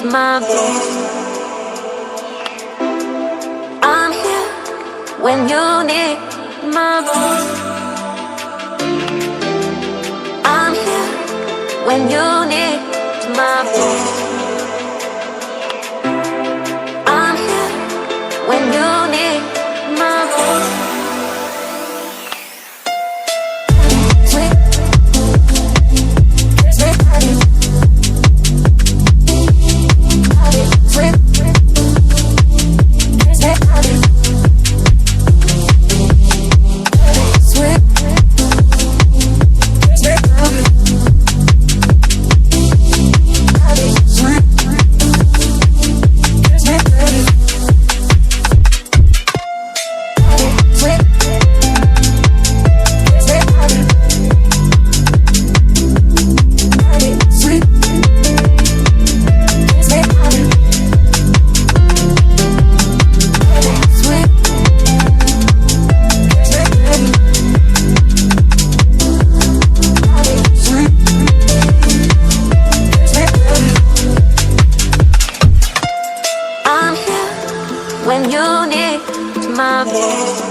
to my voice. I'm here when you need my voice. I'm here when you need my voice. I'm here when you need my voice. When you need my voice.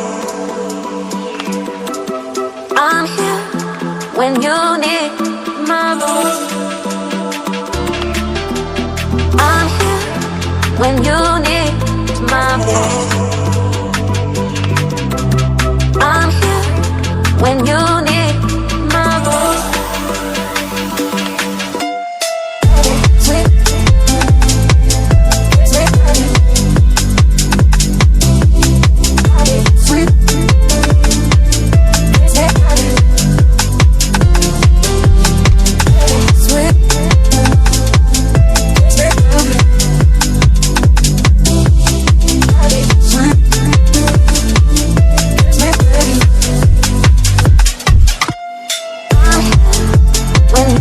I'm here when you need my voice. I'm here when you need my voice.